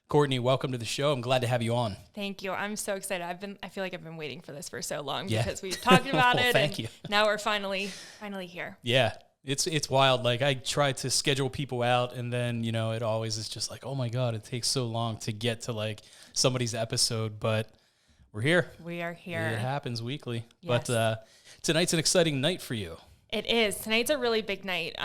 Courtney, welcome to the show. I'm glad to have you on. Thank you. I'm so excited. I feel like I've been waiting for this for so long because we've talked about it. Thank you. Now we're finally here. Yeah. It's wild. Like I try to schedule people out and then, it always is just like, oh my God, it takes so long to get to like somebody's episode, but we're here. We are here. It happens weekly. Yes. But tonight's an exciting night for you. It is. Tonight's a really big night.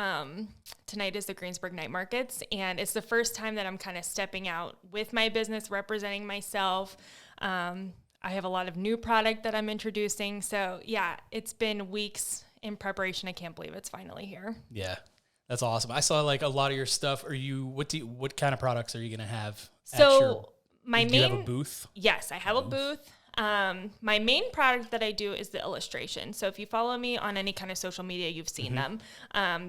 Tonight is the Greensburg Night Markets, and it's the first time that I'm kind of stepping out with my business, representing myself. I have a lot of new product that I'm introducing. So yeah, it's been weeks in preparation. I can't believe it's finally here. Yeah, that's awesome. I saw like a lot of your stuff. What kind of products are you going to have? Do you have a booth? Yes, I have a booth. My main product that I do is the illustration. So if you follow me on any kind of social media, you've seen them.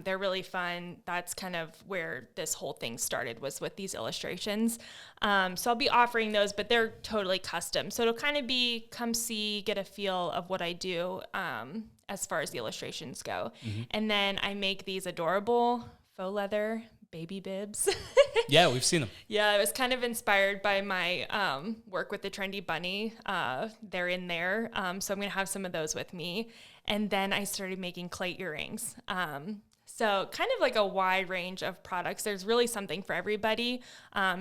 They're really fun. That's kind of where this whole thing started, was with these illustrations. So I'll be offering those, but they're totally custom. So it'll kind of be come see, get a feel of what I do as far as the illustrations go. And then I make these adorable faux leather baby bibs. Yeah, we've seen them. Yeah, I was kind of inspired by my work with the Trendy Bunny. They're in there. So I'm going to have some of those with me. And then I started making clay earrings. So kind of like a wide range of products. There's really something for everybody.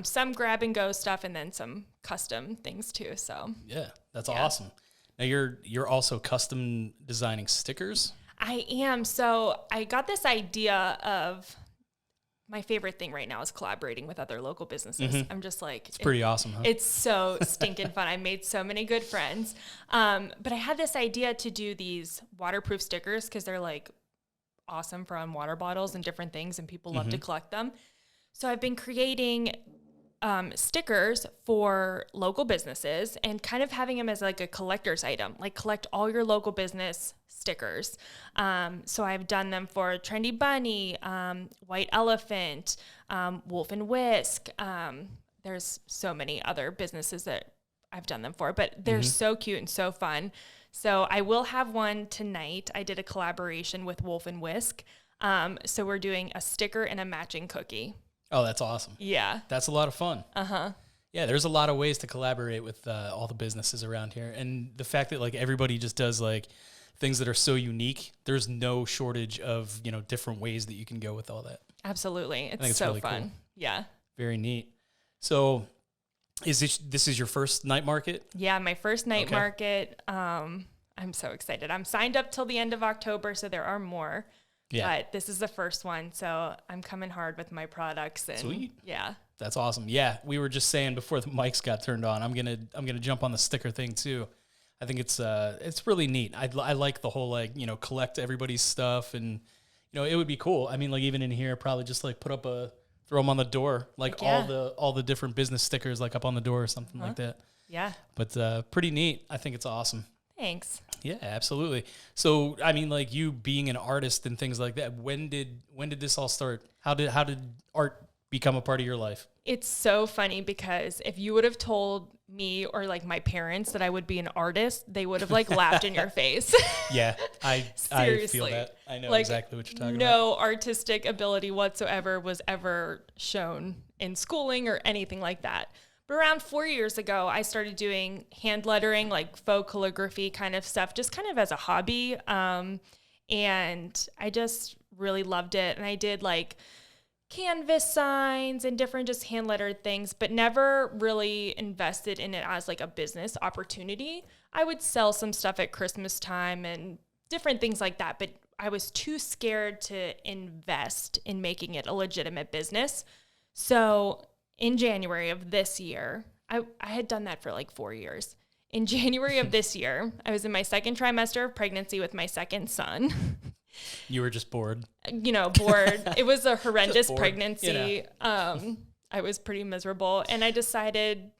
Some grab and go stuff and then some custom things too. So yeah, that's awesome. Now you're also custom designing stickers? I am. So I got this idea of... My favorite thing right now is collaborating with other local businesses. I'm just like... It's pretty awesome, huh? It's so stinking fun. I made so many good friends. But I had this idea to do these waterproof stickers because they're like awesome for on water bottles and different things, and people love to collect them. So I've been creating stickers for local businesses and kind of having them as like a collector's item, like collect all your local business stickers. So I've done them for Trendy Bunny, White Elephant, Wolf and Whisk. There's so many other businesses that I've done them for, but they're so cute and so fun. So I will have one tonight. I did a collaboration with Wolf and Whisk. So we're doing a sticker and a matching cookie. Oh, that's awesome. Yeah. That's a lot of fun. Yeah, there's a lot of ways to collaborate with all the businesses around here. And the fact that like everybody just does like things that are so unique, there's no shortage of, different ways that you can go with all that. Absolutely. It's so really fun. Cool. Yeah. Very neat. So this is your first night market? Yeah, my first night market. I'm so excited. I'm signed up till the end of October, so there are more. Yeah. But this is the first one, so I'm coming hard with my products. And sweet. Yeah. That's awesome. Yeah, we were just saying before the mics got turned on, I'm gonna jump on the sticker thing too. I think it's really neat. I like the whole collect everybody's stuff, and it would be cool. I mean, like even in here, probably just like throw them on the door, like all the different business stickers like up on the door or something like that. Yeah. But pretty neat. I think it's awesome. Thanks. Yeah, absolutely. So, I mean, like you being an artist and things like that, when did this all start? How did art become a part of your life? It's so funny because if you would have told me or like my parents that I would be an artist, they would have like laughed in your face. Yeah, I feel that. I know exactly what you're talking about. No artistic ability whatsoever was ever shown in schooling or anything like that. But around 4 years ago, I started doing hand lettering, like faux calligraphy kind of stuff, just kind of as a hobby. And I just really loved it. And I did like canvas signs and different just hand lettered things, but never really invested in it as like a business opportunity. I would sell some stuff at Christmas time and different things like that, but I was too scared to invest in making it a legitimate business. So in January of this year, I had done that for like 4 years. In January of this year, I was in my second trimester of pregnancy with my second son. You were just bored. Bored. It was a horrendous pregnancy. I was pretty miserable. And I decided,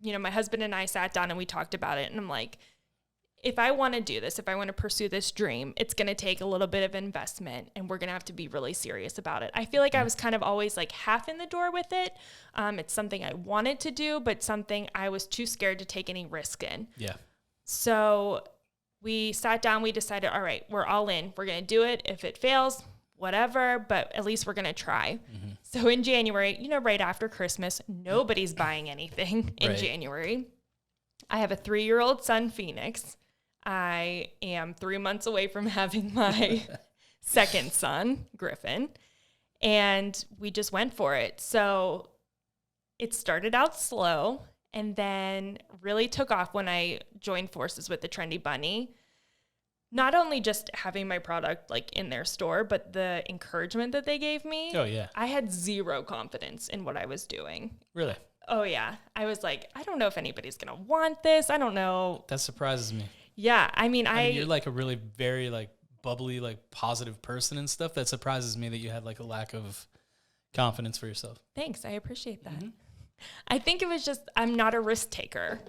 my husband and I sat down and we talked about it. And I'm like, if I want to do this, if I want to pursue this dream, it's going to take a little bit of investment and we're going to have to be really serious about it. I feel like I was kind of always like half in the door with it. It's something I wanted to do, but something I was too scared to take any risk in. Yeah. So we sat down, we decided, all right, we're all in. We're going to do it. If it fails, whatever, but at least we're going to try. So in January, right after Christmas, nobody's buying anything in January. I have a 3-year-old son, Phoenix. I am 3 months away from having my second son, Griffin. And we just went for it. So it started out slow and then really took off when I joined forces with the Trendy Bunny. Not only just having my product like in their store, but the encouragement that they gave me. Oh, yeah. I had zero confidence in what I was doing. Really? Oh, yeah. I was like, I don't know if anybody's going to want this. I don't know. That surprises me. Yeah. I mean, you're like a really very like bubbly, like positive person and stuff. That surprises me that you had like a lack of confidence for yourself. Thanks. I appreciate that. I think it was just, I'm not a risk taker.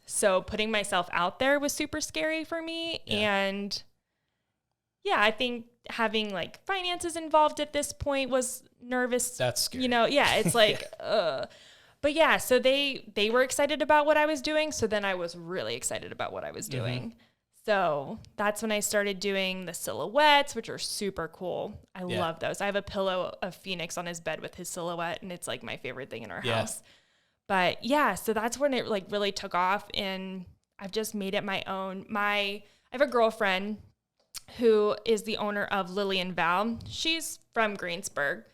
So putting myself out there was super scary for me. Yeah. And yeah, I think having like finances involved at this point was nervous. That's scary. It's like, but yeah, so they were excited about what I was doing. So then I was really excited about what I was doing. So that's when I started doing the silhouettes, which are super cool. I love those. I have a pillow of Phoenix on his bed with his silhouette, and it's like my favorite thing in our house. But yeah, so that's when it like really took off, and I've just made it my own. I have a girlfriend who is the owner of Lily and Val. She's from Greensburg,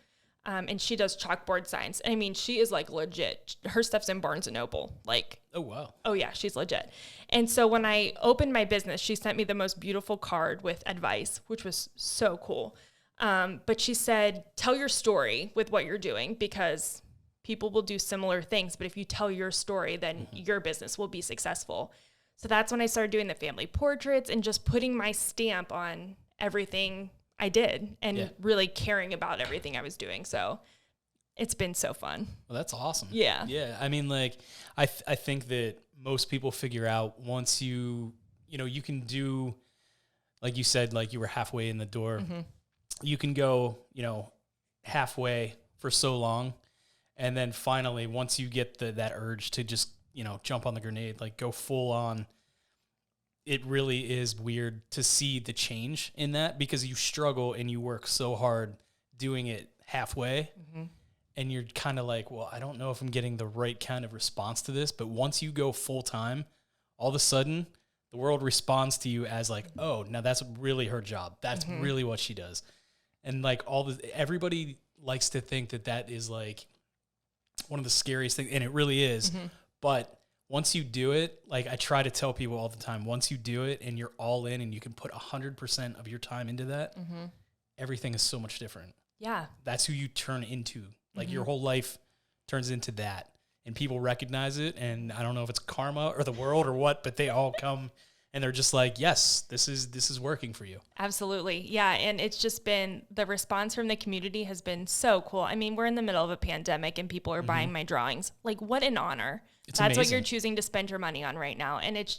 and she does chalkboard signs. I mean, she is like legit. Her stuff's in Barnes & Noble. Like, oh, wow. Oh, yeah, she's legit. And so when I opened my business, she sent me the most beautiful card with advice, which was so cool. But she said, tell your story with what you're doing, because people will do similar things. But if you tell your story, then your business will be successful. So that's when I started doing the family portraits and just putting my stamp on everything I did and really caring about everything I was doing. So it's been so fun. Well, that's awesome. Yeah. Yeah. I mean, like, I think that most people figure out once you can do, like you said, like you were halfway in the door, you can go, halfway for so long. And then finally, once you get that urge to just, jump on the grenade, like go full on, it really is weird to see the change in that, because you struggle and you work so hard doing it halfway. And you're kind of like, well, I don't know if I'm getting the right kind of response to this. But once you go full time, all of a sudden the world responds to you as like, oh, now that's really her job. That's really what she does. And like everybody likes to think that is like one of the scariest things. And it really is. But once you do it, like I try to tell people all the time, once you do it and you're all in and you can put 100% of your time into that, everything is so much different. Yeah. That's who you turn into. Like your whole life turns into that, and people recognize it. And I don't know if it's karma or the world or what, but they all come and they're just like, yes, this is working for you. Absolutely. Yeah. And it's just been, the response from the community has been so cool. I mean, we're in the middle of a pandemic and people are buying my drawings. Like, what an honor. That's amazing. What you're choosing to spend your money on right now. And it's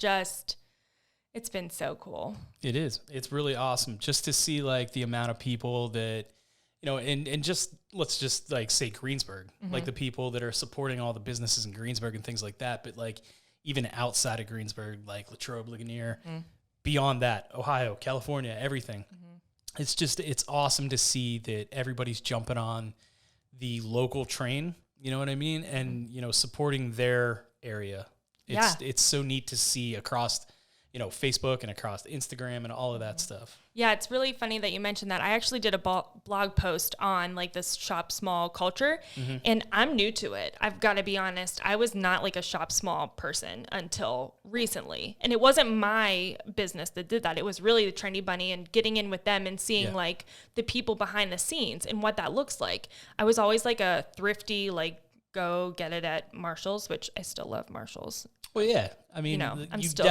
been so cool. It is. It's really awesome just to see like the amount of people that, and just, let's just like say Greensburg, like the people that are supporting all the businesses in Greensburg and things like that. But like even outside of Greensburg, like Latrobe, Ligonier, beyond that, Ohio, California, everything. It's awesome to see that everybody's jumping on the local train, you know what I mean? And, supporting their area. It's so neat to see across, Facebook and across Instagram and all of that stuff. Yeah, it's really funny that you mentioned that. I actually did a blog post on like this shop small culture, and I'm new to it. I've got to be honest. I was not like a shop small person until recently. And it wasn't my business that did that. It was really the Trendy Bunny and getting in with them and seeing like the people behind the scenes and what that looks like. I was always like a thrifty, like go get it at Marshall's, which I still love Marshall's. Well, yeah. I mean, I'm still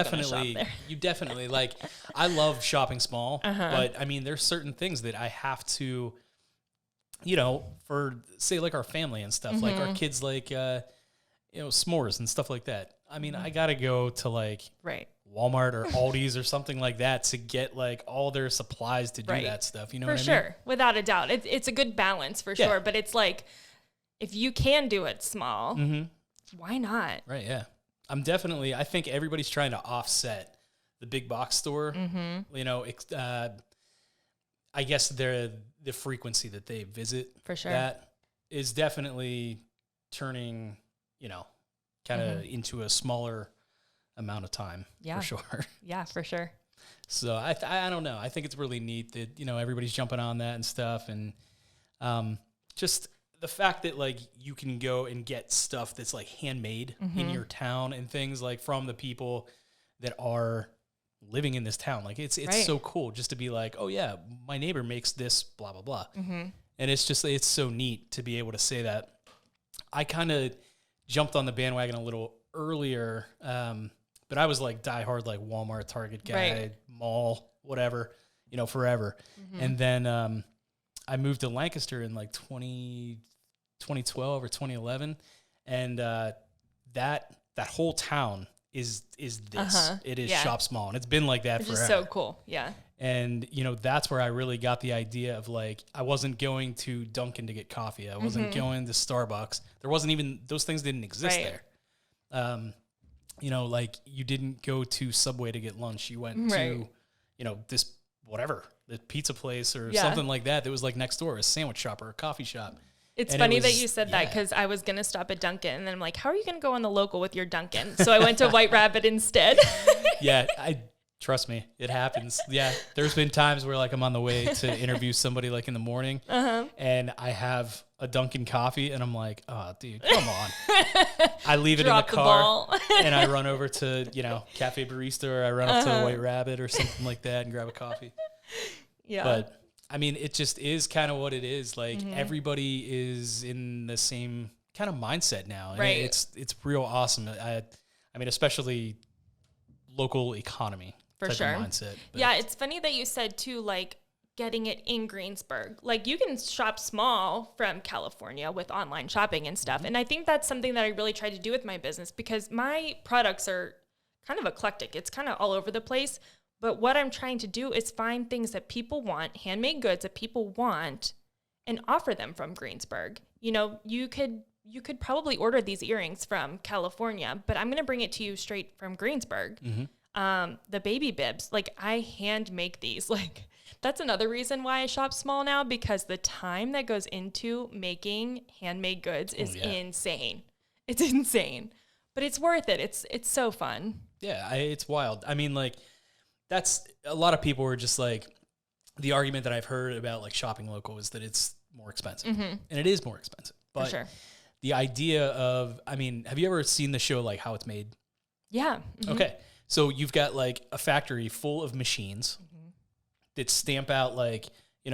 you definitely like, I love shopping small, but I mean, there's certain things that I have to, for say like our family and stuff, like our kids, like, s'mores and stuff like that. I mean, I got to go to like Walmart or Aldi's or something like that to get like all their supplies to do that stuff. You know what I mean? For sure. Without a doubt. It's a good balance for sure. But it's like, if you can do it small, why not? Right. Yeah. I think everybody's trying to offset the big box store. I guess the frequency that they visit For sure. that is definitely turning, kind of into a smaller amount of time for sure. Yeah, for sure. So I don't know. I think it's really neat that, everybody's jumping on that and stuff. And just the fact that like you can go and get stuff that's like handmade in your town and things like from the people that are living in this town. Like it's so cool just to be like, oh yeah, my neighbor makes this blah, blah, blah. And it's so neat to be able to say that. I kind of jumped on the bandwagon a little earlier, but I was like diehard, like Walmart, Target guy, mall, whatever, forever. And then I moved to Lancaster in like 2012 or 2011, and that whole town is this. It is Shop Small, and it's been like that forever. Which is so cool, yeah. And, that's where I really got the idea of like, I wasn't going to Dunkin' to get coffee. I wasn't going to Starbucks. There wasn't even, those things didn't exist there. Like you didn't go to Subway to get lunch. You went to, this, whatever, the pizza place or something like that. That was like next door, a sandwich shop or a coffee shop. It's funny that you said that because I was going to stop at Dunkin', and then I'm like, how are you going to go on the local with your Dunkin'? So I went to White Rabbit instead. Trust me, it happens. Yeah, there's been times where like I'm on the way to interview somebody like in the morning, and I have a Dunkin' coffee, and I'm like, oh, dude, come on. I leave it in the car, and I run over to Cafe Barista, or I run up to the White Rabbit or something like that and grab a coffee. Yeah, but I mean, it just is kind of what it is. Like everybody is in the same kind of mindset now, and it's real awesome. I mean, especially local economy. For type sure. of mindset. But yeah, it's funny that you said too, like getting it in Greensburg. Like you can shop small from California with online shopping and stuff. And I think that's something that I really try to do with my business because my products are kind of eclectic. It's kind of all over the place. But what I'm trying to do is find things that people want, handmade goods that people want, and offer them from Greensburg. You could probably order these earrings from California, but I'm going to bring it to you straight from Greensburg. The baby bibs, like I hand make these. Like that's another reason why I shop small now, because the time that goes into making handmade goods is insane. It's insane, but it's worth it. It's so fun. Yeah, it's wild. I mean, like that's a lot of people are just like, the argument that I've heard about like shopping local is that it's more expensive, and it is more expensive. But for sure. The idea of, I mean, have you ever seen the show like How It's Made? Yeah. Okay. So you've got like a factory full of machines that stamp out like,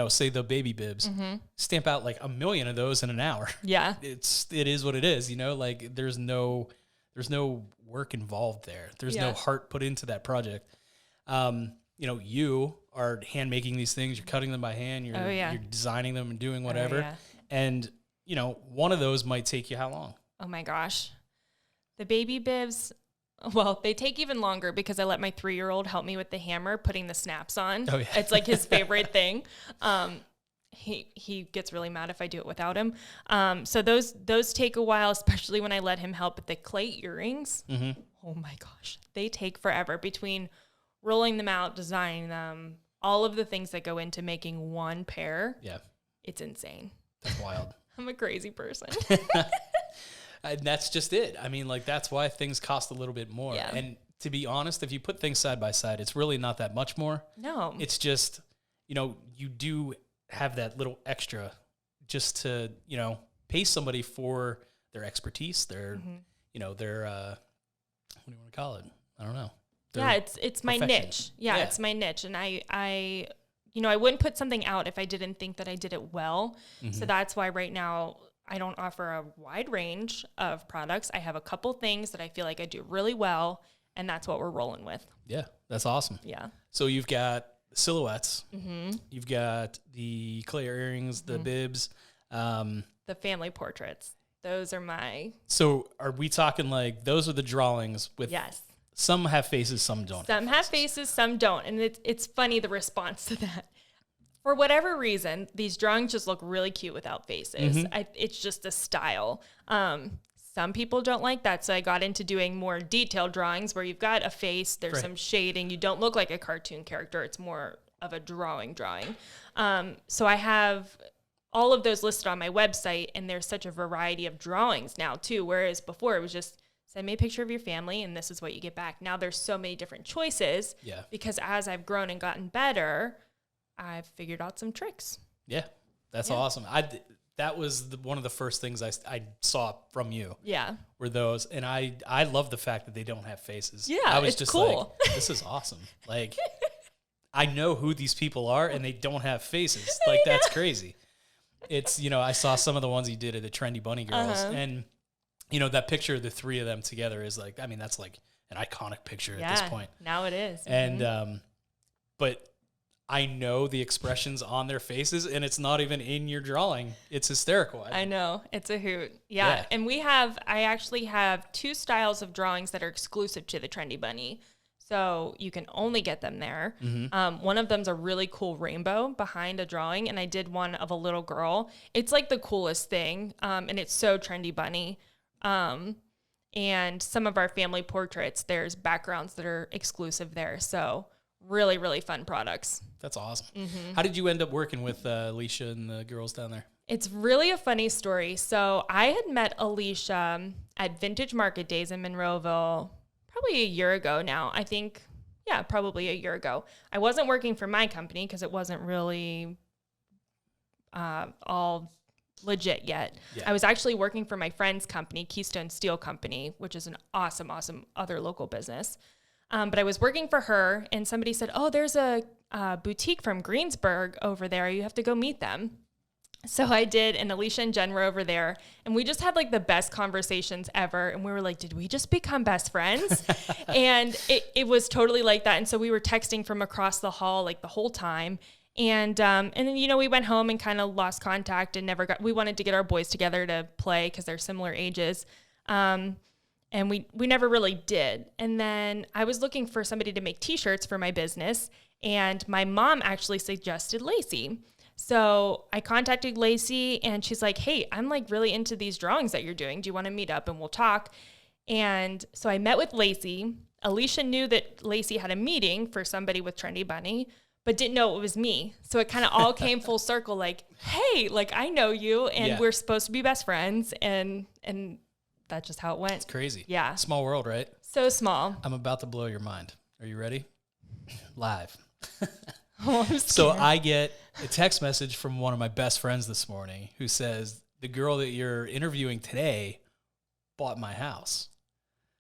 say the baby bibs, stamp out like 1 million of those in an hour. Yeah. It is what it is, like there's no work involved there. There's no heart put into that project. You are hand making these things, you're cutting them by hand, you're designing them and doing whatever. And, one of those might take you how long? Oh my gosh. The baby bibs, well, they take even longer because I let my 3-year-old help me with the hammer, putting the snaps on. Oh, yeah. It's like his favorite thing. He gets really mad if I do it without him. So those take a while, especially when I let him help with the clay earrings. Oh my gosh. They take forever between rolling them out, designing them, all of the things that go into making one pair. Yeah. It's insane. That's wild. I'm a crazy person. And that's just it. I mean, like, that's why things cost a little bit more. Yeah. And to be honest, if you put things side by side, it's really not that much more. No. It's just, you do have that little extra just to, pay somebody for their expertise, their, their, what do you want to call it? I don't know. Yeah, it's my niche. Yeah, it's my niche. And I wouldn't put something out if I didn't think that I did it well. So that's why right now I don't offer a wide range of products. I have a couple things that I feel like I do really well, and that's what we're rolling with. Yeah, that's awesome. Yeah. So you've got silhouettes. You've got the clay earrings, the bibs. The family portraits. Those are my... So are we talking like those are the drawings with... Yes. Some have faces, some don't. Some have faces, some don't. And it's funny, the response to that. For whatever reason, these drawings just look really cute without faces. It's just a style. Some people don't like that, so I got into doing more detailed drawings where you've got a face, there's some shading. You don't look like a cartoon character. It's more of a drawing. So I have all of those listed on my website, and there's such a variety of drawings now too, whereas before it was just send me a picture of your family and this is what you get back. Now there's so many different choices because as I've grown and gotten better, I've figured out some tricks. Yeah, that's awesome. That was one of the first things I saw from you. Yeah. Were those, and I love the fact that they don't have faces. Yeah, I was it's just cool. like, this is awesome. Like, I know who these people are, and they don't have faces. Like, that's crazy. It's, you know, I saw some of the ones you did at the Trendy Bunny Girls, and, you know, that picture of the three of them together is like, I mean, that's like an iconic picture at this point. Now it is. And, but I know the expressions on their faces, and it's not even in your drawing. It's hysterical. I know. It's a hoot. Yeah. And I actually have 2 styles of drawings that are exclusive to the Trendy Bunny. So you can only get them there. One of them's a really cool rainbow behind a drawing, and I did one of a little girl. It's like the coolest thing, and it's so Trendy Bunny. And some of our family portraits, there's backgrounds that are exclusive there. So really, really fun products. That's awesome. How did you end up working with Alicia and the girls down there? It's really a funny story. So I had met Alicia at Vintage Market Days in Monroeville probably a year ago now. I think, probably a year ago. I wasn't working for my company because it wasn't really all legit yet. Yeah. I was actually working for my friend's company, Keystone Steel Company, which is an awesome, awesome other local business. But I was working for her, and somebody said, oh, there's a boutique from Greensburg over there. You have to go meet them. So I did, and Alicia and Jen were over there, and we just had like the best conversations ever. And we were like, did we just become best friends? And it was totally like that. And so we were texting from across the hall like the whole time. And then, you know, we went home and kind of lost contact and we wanted to get our boys together to play because they're similar ages. And we never really did. And then I was looking for somebody to make t-shirts for my business. And my mom actually suggested Lacey. So I contacted Lacey, and she's like, hey, I'm like really into these drawings that you're doing. Do you want to meet up and we'll talk? And so I met with Lacey. Alicia knew that Lacey had a meeting for somebody with Trendy Bunny, but didn't know it was me. So it kind of all came full circle, like, hey, like I know you, and we're supposed to be best friends. And that's just how it went. It's crazy. Yeah. Small world, right? So small. I'm about to blow your mind. Are you ready? Live. Oh, I'm so I get a text message from one of my best friends this morning who says, the girl that you're interviewing today bought my house.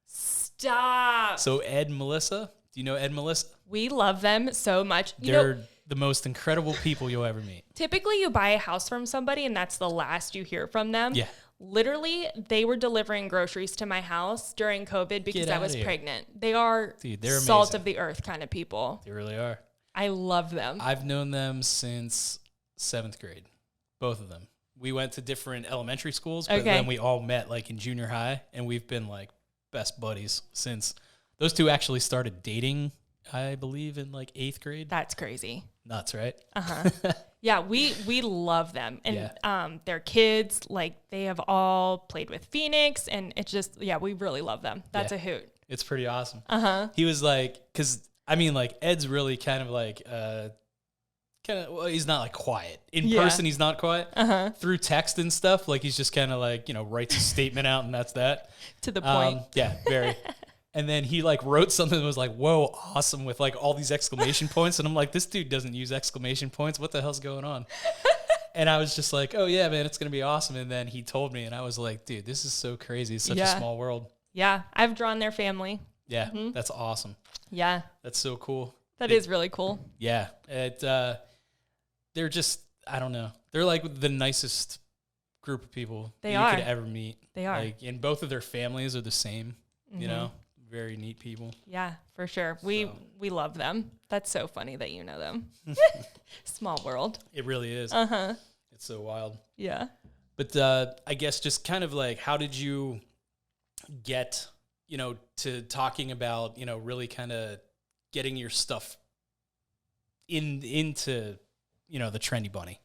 Stop. So Ed and Melissa, do you know Ed and Melissa? We love them so much. They're the most incredible people you'll ever meet. Typically you buy a house from somebody and that's the last you hear from them. Yeah. Literally, they were delivering groceries to my house during COVID because I was pregnant. They are salt amazing. Of the earth kind of people. They really are. I love them. I've known them since 7th grade, both of them. We went to different elementary schools, but then we all met like in junior high, and we've been like best buddies since. Those two actually started dating, I believe, in like 8th grade. That's crazy. Nuts, right? Yeah, we love them. And their kids, like they have all played with Phoenix, and it's just, we really love them. That's a hoot. It's pretty awesome. He was like, because I mean, like Ed's really kind of like, well, he's not like quiet. In person, he's not quiet. Through text and stuff, like he's just kind of like, you know, writes a statement out and that's that. To the point. Yeah, very. And then he like wrote something that was like, whoa, awesome, with like all these exclamation points. And I'm like, this dude doesn't use exclamation points. What the hell's going on? And I was just like, oh yeah, man, it's going to be awesome. And then he told me, and I was like, dude, this is so crazy. It's such a small world. Yeah. I've drawn their family. Yeah. That's awesome. Yeah. That's so cool. That is really cool. Yeah. They're just, I don't know. They're like the nicest group of people you could ever meet. They are. Like, and both of their families are the same, you know? Very neat people. Yeah, for sure. We love them. That's so funny that you know them. Small world. It really is. It's so wild. Yeah. But I guess just kind of like, how did you get, you know, to talking about, you know, really kind of getting your stuff into, you know, the Trendy Bunny?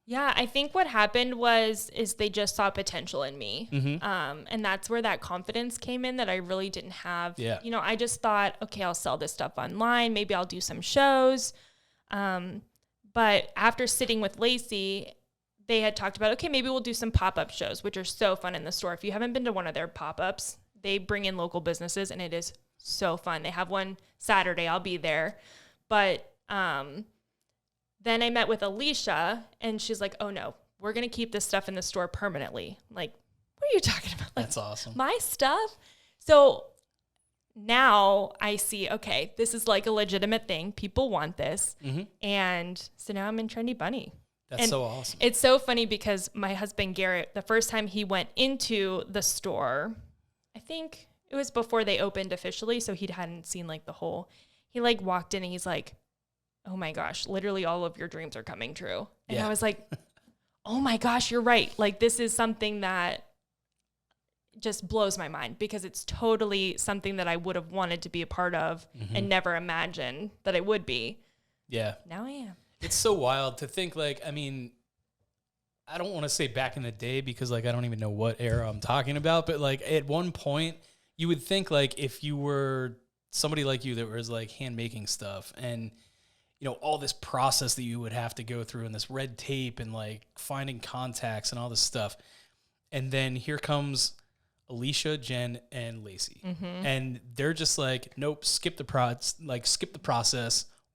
Yeah, I think what happened is they just saw potential in me. And that's where that confidence came in that I really didn't have. Yeah. You know, I just thought, okay, I'll sell this stuff online. Maybe I'll do some shows. But after sitting with Lacey, they had talked about, okay, maybe we'll do some pop-up shows, which are so fun in the store. If you haven't been to one of their pop-ups, they bring in local businesses and it is so fun. They have one Saturday. I'll be there. But then I met with Alicia and she's like, oh no, we're going to keep this stuff in the store permanently. I'm like, what are you talking about? Like, that's awesome. My stuff? So now I see, okay, this is like a legitimate thing. People want this. Mm-hmm. And so now I'm in Trendy Bunny. That's so awesome. It's so funny because my husband, Garrett, the first time he went into the store, I think it was before they opened officially. So he hadn't seen like the whole, he like walked in and he's like, oh my gosh, literally all of your dreams are coming true. And I was like, oh my gosh, you're right. Like this is something that just blows my mind because it's totally something that I would have wanted to be a part of and never imagined that I would be. Yeah. Now I am. It's so wild to think, like, I mean, I don't want to say back in the day because, like, I don't even know what era I'm talking about, but, like, at one point, you would think, like, if you were somebody like you that was, like, hand-making stuff and, you know, all this process that you would have to go through and this red tape and, like, finding contacts and all this stuff, and then here comes Alicia, Jen, and Lacey, and they're just like, nope, skip the process.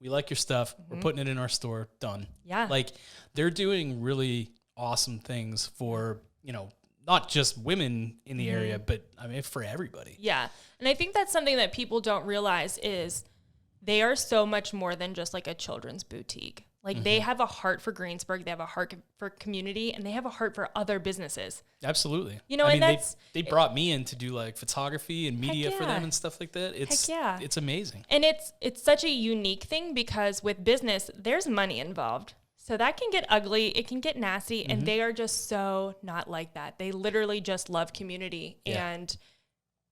We like your stuff. We're putting it in our store. Done. Yeah. Like they're doing really awesome things for, you know, not just women in the area, but I mean, for everybody. Yeah. And I think that's something that people don't realize is they are so much more than just like a children's boutique. Like they have a heart for Greensburg. They have a heart for community and they have a heart for other businesses. Absolutely. You know, I and mean, that's, they brought me in to do like photography and media for them and stuff like that. It's amazing. And it's such a unique thing because with business, there's money involved. So that can get ugly. It can get nasty. And they are just so not like that. They literally just love community. Yeah. And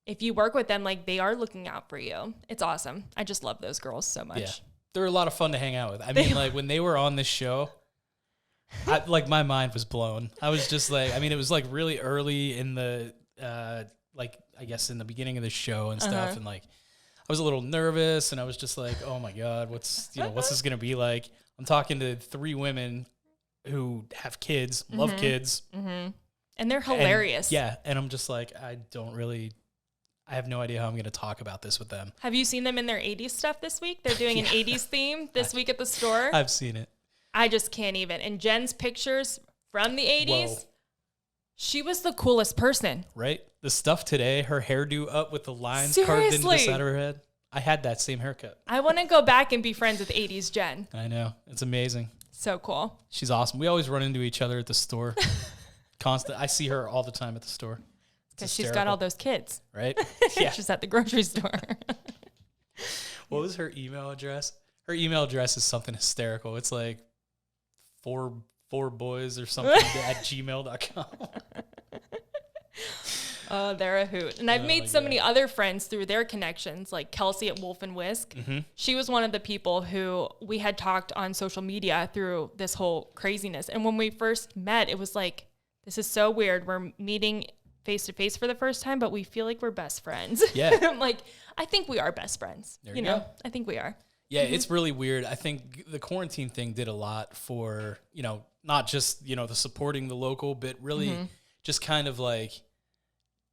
if you work with them, like they are looking out for you. It's awesome. I just love those girls so much. Yeah. They're a lot of fun to hang out with. I mean, like when they were on this show, like my mind was blown. I was just like, I mean, it was like really early in the, like I guess in the beginning of the show and stuff. And like, I was a little nervous and I was just like, oh my God, what's this going to be like? I'm talking to 3 women who have kids, love kids. And they're hilarious. And I'm just like, I have no idea how I'm going to talk about this with them. Have you seen them in their 80s stuff this week? They're doing an 80s theme this week at the store. I've seen it. I just can't even. And Jen's pictures from the 80s, she was the coolest person. Right? The stuff today, her hairdo up with the lines carved into the side of her head. I had that same haircut. I want to go back and be friends with 80s Jen. I know. It's amazing. So cool. She's awesome. We always run into each other at the store. Constant. I see her all the time at the store. Because she's got all those kids. Right? Yeah. She's at the grocery store. What was her email address? Her email address is something hysterical. It's like four boys or something at gmail.com. Oh, they're a hoot. And I've made so many other friends through their connections, like Kelsey at Wolf and Whisk. She was one of the people who we had talked on social media through this whole craziness. And when we first met, it was like, this is so weird. We're meeting face to face for the first time, but we feel like we're best friends. Yeah. I'm like, I think we are best friends. You know, I think we are. Yeah, it's really weird. I think the quarantine thing did a lot for, you know, not just, you know, the supporting the local, but really just kind of like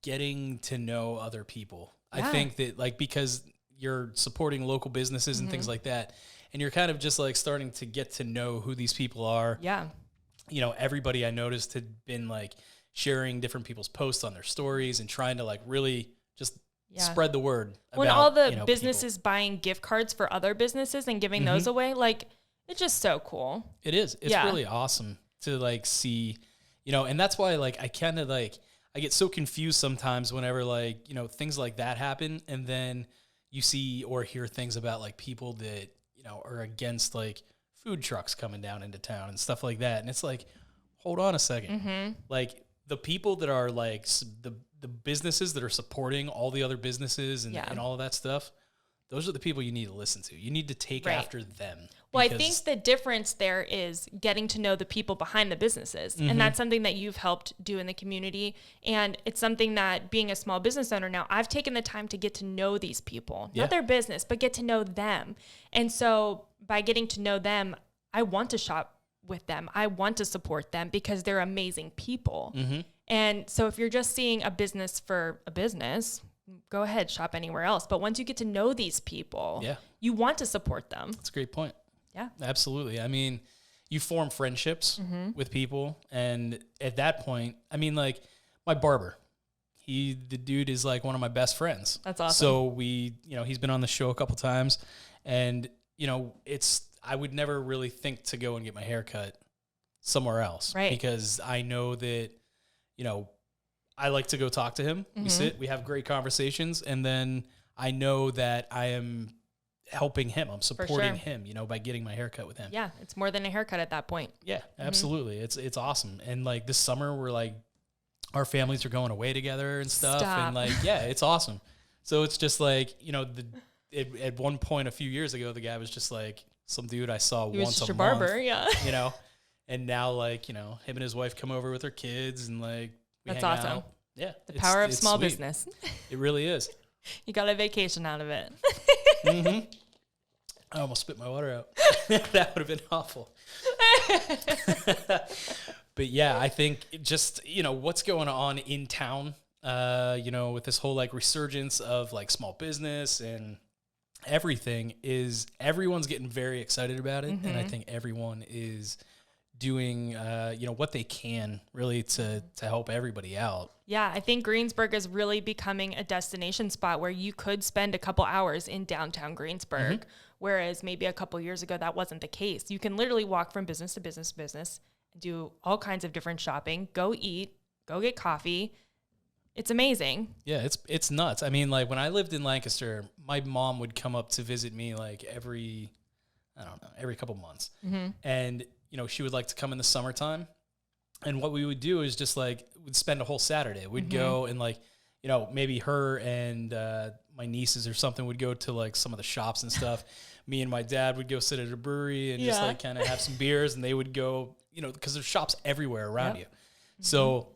getting to know other people. Yeah. I think that like, because you're supporting local businesses and things like that, and you're kind of just like starting to get to know who these people are. Yeah. You know, everybody I noticed had been like sharing different people's posts on their stories and trying to like really just spread the word. When all the businesses people buying gift cards for other businesses and giving those away, like it's just so cool. It is. It's really awesome to like see, you know, and that's why like I kind of like, I get so confused sometimes whenever like, you know, things like that happen. And then you see or hear things about like people that, you know, are against like food trucks coming down into town and stuff like that. And it's like, hold on a second. Like the people that are like the businesses that are supporting all the other businesses and all of that stuff, those are the people you need to listen to. You need to take after them. Well, I think the difference there is getting to know the people behind the businesses. And that's something that you've helped do in the community. And it's something that being a small business owner now, I've taken the time to get to know these people, not their business, but get to know them. And so by getting to know them, I want to shop with them. I want to support them because they're amazing people. Mm-hmm. And so if you're just seeing a business for a business, go ahead, shop anywhere else. But once you get to know these people, you want to support them. That's a great point. Yeah, absolutely. I mean, you form friendships with people. And at that point, I mean, like my barber, the dude is like one of my best friends. That's awesome. So he's been on the show a couple times, and I would never really think to go and get my hair cut somewhere else. Right. Because I know that, I like to go talk to him. We sit, we have great conversations, and then I know that I am helping him. I'm supporting him, by getting my hair cut with him. Yeah, it's more than a haircut at that point. Yeah, absolutely. It's awesome. And like this summer, we're like, our families are going away together and stuff. And like, yeah, it's awesome. So it's just like, at one point a few years ago, the guy was just like some dude I saw he once was just a your month, barber, yeah. And now like, him and his wife come over with their kids and like, we That's hang awesome. out. Yeah. The power of small sweet. business. It really is. You got a vacation out of it. I almost spit my water out. That would have been awful. But yeah, I think just, what's going on in town, with this whole like resurgence of like small business and everything is everyone's getting very excited about it. And I think everyone is doing, what they can really to help everybody out. Yeah, I think Greensburg is really becoming a destination spot where you could spend a couple hours in downtown Greensburg, whereas maybe a couple years ago that wasn't the case. You can literally walk from business to business to business, do all kinds of different shopping, go eat, go get coffee. It's amazing. Yeah, it's nuts. I mean, like when I lived in Lancaster, my mom would come up to visit me like every couple months. And, she would like to come in the summertime. And what we would do is just like, we'd spend a whole Saturday. We'd go and like, maybe her and my nieces or something would go to like some of the shops and stuff. Me and my dad would go sit at a brewery and just like kind of have some beers, and they would go, because there's shops everywhere around you. So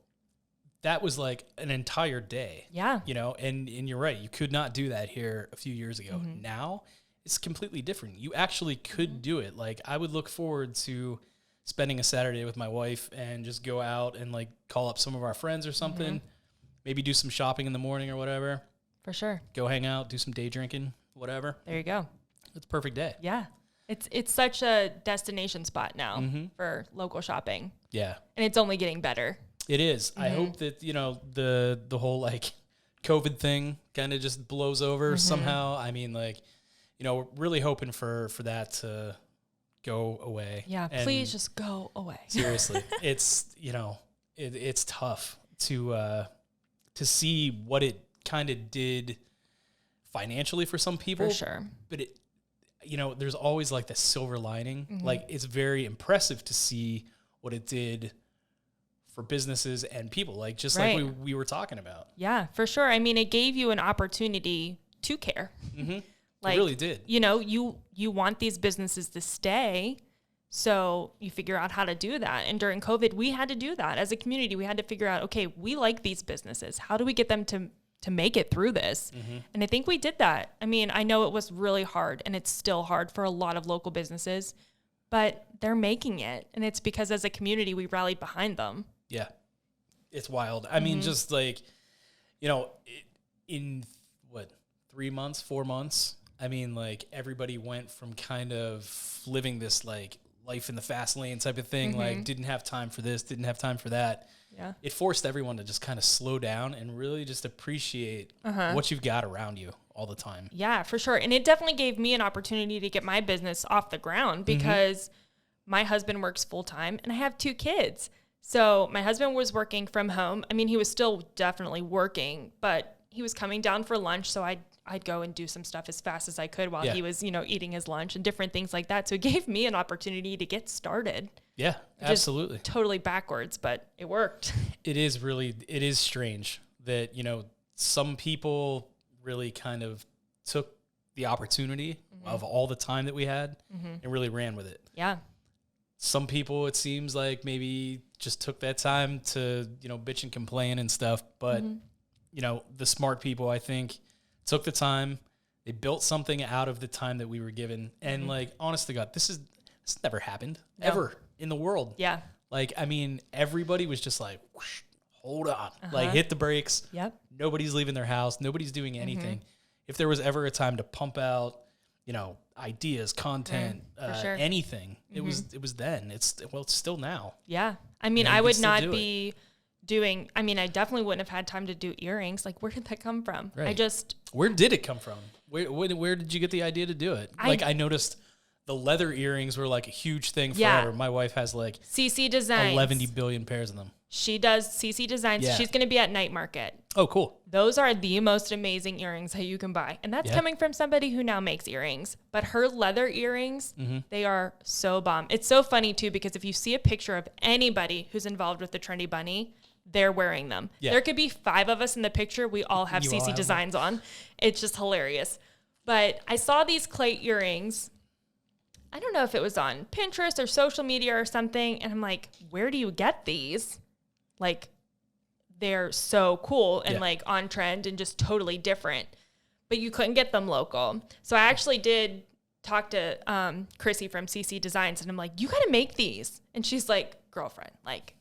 that was like an entire day. Yeah. And you're right. You could not do that here a few years ago. Now it's completely different. You actually could do it. Like I would look forward to spending a Saturday with my wife and just go out and like call up some of our friends or something, maybe do some shopping in the morning or whatever. For sure. Go hang out, do some day drinking, whatever. There you go. It's a perfect day. Yeah. It's such a destination spot now for local shopping. Yeah. And it's only getting better. It is. I hope that, the whole like COVID thing kind of just blows over somehow. I mean, like, we're really hoping for that to go away. Yeah, and please just go away. Seriously. It's, it's tough to see what it kind of did financially for some people. For sure. But it, there's always like the silver lining. Like it's very impressive to see what it did for businesses and people, like just like we were talking about. Yeah, for sure. I mean, it gave you an opportunity to care. Like, it really did. You want these businesses to stay, so you figure out how to do that. And during COVID, we had to do that as a community. We had to figure out, okay, we like these businesses. How do we get them to make it through this? And I think we did that. I mean, I know it was really hard, and it's still hard for a lot of local businesses, but they're making it. And it's because as a community, we rallied behind them. Yeah. It's wild. I mean, just like, in 3 months, 4 months, I mean, like everybody went from kind of living this like life in the fast lane type of thing, like didn't have time for this, didn't have time for that. Yeah. It forced everyone to just kind of slow down and really just appreciate what you've got around you all the time. Yeah, for sure. And it definitely gave me an opportunity to get my business off the ground because my husband works full time and I have 2 kids. So my husband was working from home. I mean, he was still definitely working, but he was coming down for lunch. So I'd go and do some stuff as fast as I could while he was, eating his lunch and different things like that. So it gave me an opportunity to get started. Yeah, absolutely. Totally backwards, but it worked. It is strange that, some people really kind of took the opportunity of all the time that we had and really ran with it. Yeah. Some people, it seems like maybe just took that time to, bitch and complain and stuff. But, the smart people, I think, took the time. They built something out of the time that we were given. And like, honest to God, this never happened ever in the world. Yeah. Like, I mean, everybody was just like, whoosh, hold on, like hit the brakes. Yep. Nobody's leaving their house. Nobody's doing anything. If there was ever a time to pump out, you know, ideas, content, sure. anything, it was then. It's still now. Yeah. I mean, You know, I you would can still not do be doing, I mean, I definitely wouldn't have had time to do earrings. Like, where did that come from? Right. Where did it come from? Where did you get the idea to do it? I noticed the leather earrings were like a huge thing forever. My wife has like CC Designs. 11 billion pairs of them. She does CC Designs. Yeah. She's going to be at Night Market. Oh, cool. Those are the most amazing earrings that you can buy. And that's coming from somebody who now makes earrings. But her leather earrings, they are so bomb. It's so funny, too, because if you see a picture of anybody who's involved with the Trendy Bunny, they're wearing them. Yeah. There could be 5 of us in the picture. We all have CC Designs on. It's just hilarious. But I saw these clay earrings. I don't know if it was on Pinterest or social media or something. And I'm like, where do you get these? Like, they're so cool and like on trend and just totally different, but you couldn't get them local. So I actually did talk to Chrissy from CC Designs, and I'm like, you got to make these. And she's like, girlfriend, like,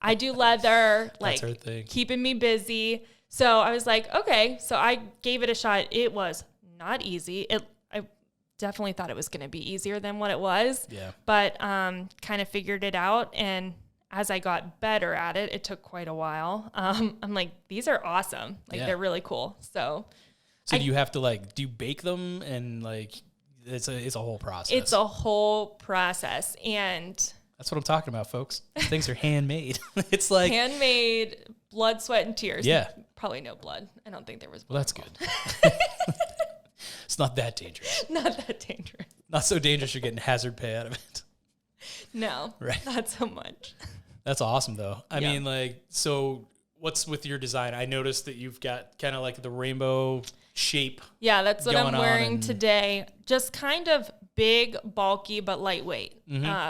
I do leather, like keeping me busy. So I was like, okay. So I gave it a shot. It was not easy. I definitely thought it was going to be easier than what it was. Yeah. But kind of figured it out, and as I got better at it, it took quite a while. I'm like, these are awesome. Like, they're really cool. So do you have to do you bake them, and like, it's a whole process? It's a whole process. And that's what I'm talking about, folks. Things are handmade. It's like handmade, blood, sweat, and tears. Yeah. Probably no blood. I don't think there was blood. Well, that's good. It's not that dangerous. Not that dangerous. Not so dangerous you're getting hazard pay out of it. No, not so much. That's awesome, though. I mean, like, so what's with your design? I noticed that you've got kind of like the rainbow shape. Yeah, that's what I'm wearing today. Just kind of big, bulky, but lightweight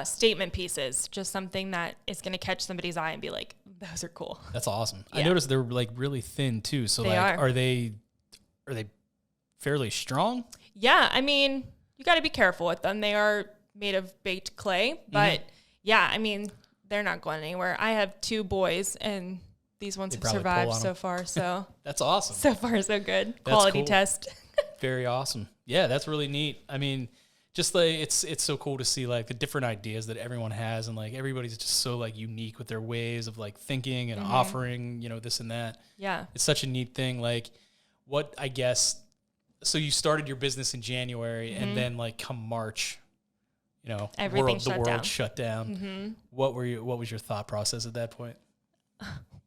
statement pieces. Just something that is going to catch somebody's eye and be like, those are cool. That's awesome. Yeah. I noticed they're like really thin too. So they are they fairly strong? Yeah, I mean, you got to be careful with them. They are made of baked clay, but yeah, I mean, they're not going anywhere. I have 2 boys, and these ones have survived so far. So that's awesome. So far, so good. Quality test. Very awesome. Yeah, that's really neat. I mean, just like it's so cool to see like the different ideas that everyone has, and like everybody's just so like unique with their ways of like thinking and offering, you know, this and that. Yeah, it's such a neat thing. Like, what I guess. So you started your business in January, and then like come March, you know, the world shut down. What was your thought process at that point?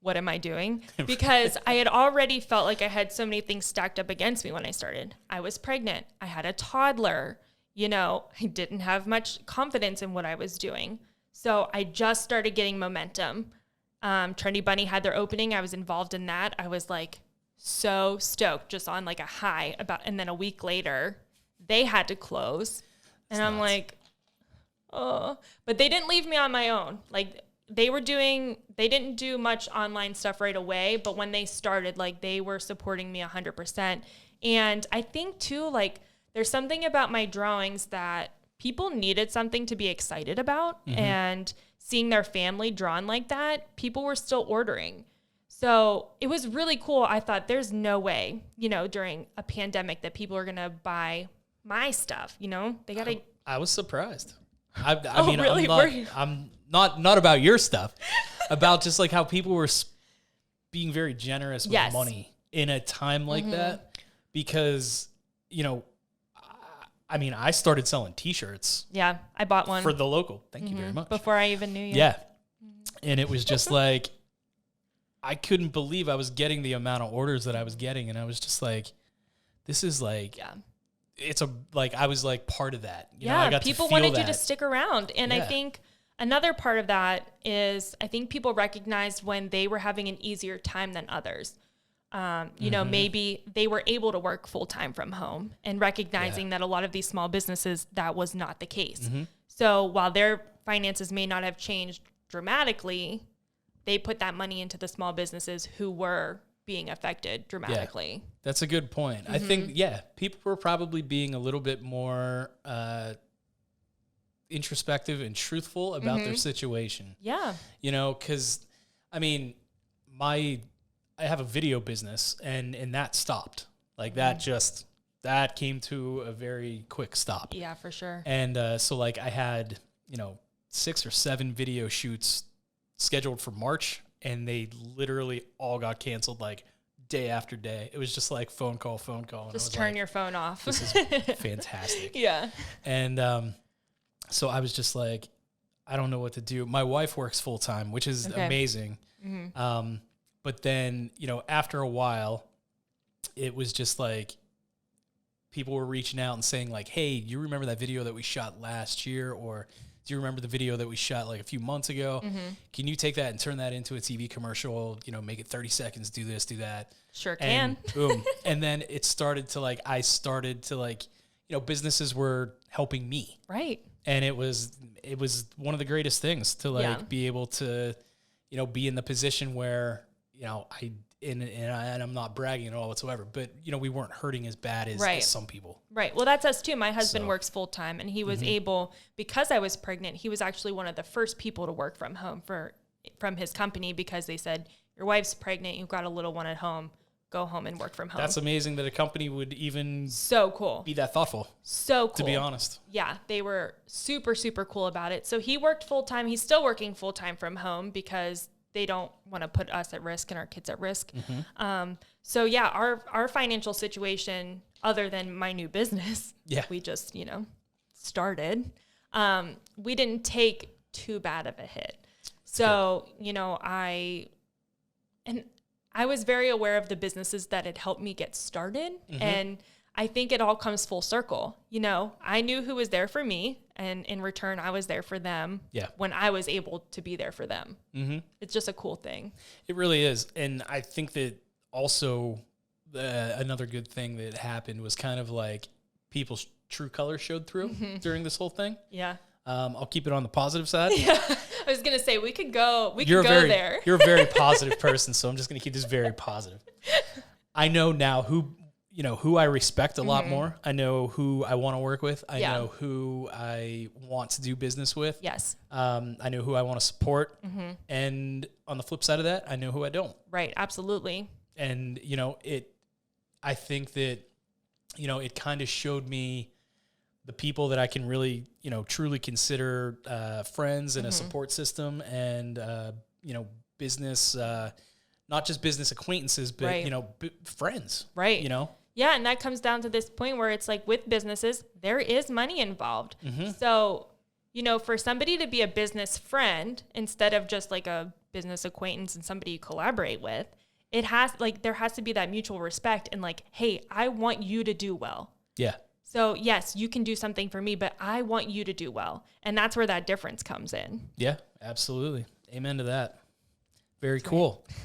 What am I doing? Because I had already felt like I had so many things stacked up against me when I started. I was pregnant. I had a toddler. You know, I didn't have much confidence in what I was doing. So I just started getting momentum. Trendy Bunny had their opening. I was involved in that. I was like so stoked, just on like a high and then a week later they had to close. And I'm like, oh, but they didn't leave me on my own. Like, they didn't do much online stuff right away, but when they started, like, they were supporting me 100%. And I think too, like, there's something about my drawings that people needed something to be excited about, and seeing their family drawn like that, people were still ordering. So it was really cool. I thought, there's no way, you know, during a pandemic that people are going to buy my stuff, you know? They got to... I was surprised. I mean, really? I'm not about your stuff, about just like how people were being very generous with money in a time like that, because, you know, I mean, I started selling T-shirts. Yeah, I bought one. For the local. Thank you very much. Before I even knew you. Yeah. And it was just like, I couldn't believe I was getting the amount of orders that I was getting. And I was just like, this is like, it's I was like part of that. You know, I got people to feel wanted that. You to stick around. And I think another part of that is, I think people recognized when they were having an easier time than others. You know, maybe they were able to work full time from home, and recognizing that a lot of these small businesses, that was not the case. So while their finances may not have changed dramatically, they put that money into the small businesses who were being affected dramatically. That's a good point. I think, people were probably being a little bit more introspective and truthful about their situation. Yeah. You know, because, I mean, I have a video business, and that stopped. Like, that came to a very quick stop. Yeah, for sure. And so, like, I had, 6 or 7 video shoots scheduled for March, and they literally all got canceled, like, day after day. It was just like phone call. And just turn your phone off. This is fantastic. Yeah. And so I was just like, I don't know what to do. My wife works full time, which is amazing. Mm-hmm. But then, after a while, it was just like people were reaching out and saying like, hey, you remember that video that we shot last year? Or do you remember the video that we shot like a few months ago? Mm-hmm. Can you take that and turn that into a TV commercial? Make it 30 seconds, do this, do that. Sure can. And boom. And then it started to like, businesses were helping me. Right. And it was one of the greatest things to like be able to, be in the position where, and I'm not bragging at all whatsoever, but we weren't hurting as bad as some people. Right. Well, that's us too. My husband works full time, and he was able, because I was pregnant, he was actually one of the first people to work from home from his company, because they said, your wife's pregnant, you've got a little one at home, go home and work from home. That's amazing that a company would even be that thoughtful. So cool. To be honest. Yeah, they were super, super cool about it. So he worked full time. He's still working full time from home because they don't want to put us at risk and our kids at risk. Mm-hmm. So yeah, our financial situation, other than my new business, we just, started, we didn't take too bad of a hit. So, I was very aware of the businesses that had helped me get started. Mm-hmm. And I think it all comes full circle. I knew who was there for me, and in return, I was there for them when I was able to be there for them. Mm-hmm. It's just a cool thing. It really is. And I think that also another good thing that happened was kind of like people's true colors showed through during this whole thing. Yeah. I'll keep it on the positive side. Yeah. I was going to say, we could go there. You're a very positive person, so I'm just going to keep this very positive. I know now who I respect a lot more. I know who I want to work with. I know who I want to do business with. Yes. I know who I want to support. Mm-hmm. And on the flip side of that, I know who I don't. Right. Absolutely. And, I think that, it kind of showed me the people that I can really, truly consider friends and a support system, and, business, not just business acquaintances, but, friends. Right. Yeah, and that comes down to this point where it's like with businesses, there is money involved. Mm-hmm. So, for somebody to be a business friend instead of just like a business acquaintance and somebody you collaborate with, there has to be that mutual respect and like, hey, I want you to do well. Yeah. So yes, you can do something for me, but I want you to do well. And that's where that difference comes in. Yeah, absolutely. Amen to that. Very cool. Right.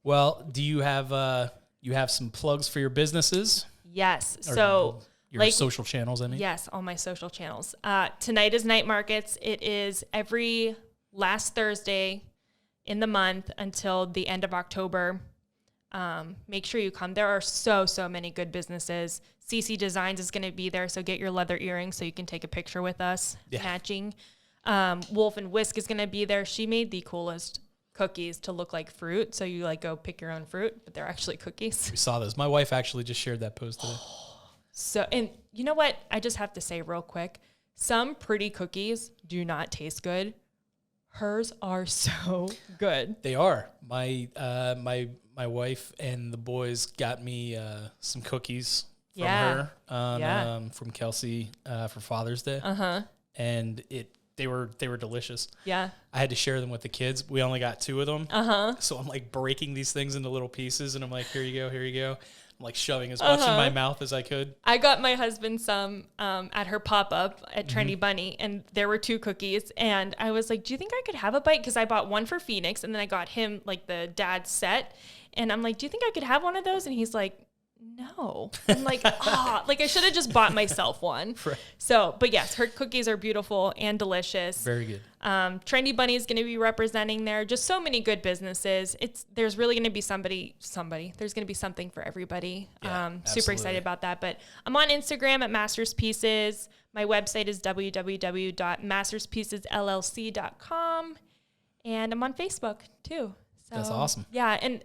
Well, do you have some plugs for your businesses? Yes. Or so your social channels, I mean? Yes, all my social channels. Tonight is Night Markets. It is every last Thursday in the month until the end of October. Make sure you come. There are so many good businesses. CC Designs is going to be there, so get your leather earrings so you can take a picture with us, matching. Wolf and Whisk is going to be there. She made the coolest cookies to look like fruit, so you like go pick your own fruit, but they're actually cookies. We saw those. My wife actually just shared that post today. So, and you know what? I just have to say real quick, some pretty cookies do not taste good. Hers are so good. They are. My wife and the boys got me some cookies from her from Kelsey for Father's Day. And they were delicious. Yeah. I had to share them with the kids. We only got 2 of them. So I'm like breaking these things into little pieces, and I'm like, here you go, here you go. I'm like shoving as much in my mouth as I could. I got my husband some at her pop-up at Trendy Bunny, and there were 2 cookies. And I was like, do you think I could have a bite? Because I bought one for Phoenix, and then I got him like the dad set. And I'm like, do you think I could have one of those? And he's like, no. I'm like, like I should have just bought myself one. Right. So, but yes, her cookies are beautiful and delicious. Very good. Trendy Bunny is going to be representing there. Just so many good businesses. There's really going to be there's going to be something for everybody. Yeah, super excited about that. But I'm on Instagram at Masterspieces. My website is www.masterspiecesllc.com. And I'm on Facebook too. So, that's awesome. Yeah. And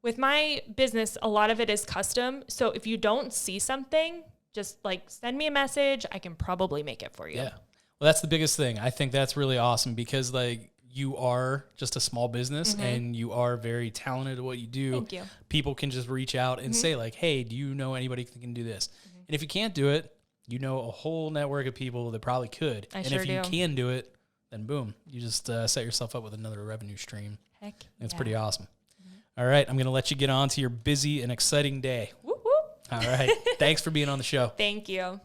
with my business, a lot of it is custom. So if you don't see something, just like send me a message. I can probably make it for you. Yeah. Well, that's the biggest thing. I think that's really awesome because like you are just a small business and you are very talented at what you do. Thank you. People can just reach out and say like, hey, do you know anybody who can do this? And if you can't do it, you know a whole network of people that probably could. And if you can do it, then boom, you just set yourself up with another revenue stream. Heck, it's pretty awesome. All right, I'm going to let you get on to your busy and exciting day. Whoop, whoop. All right. Thanks for being on the show. Thank you.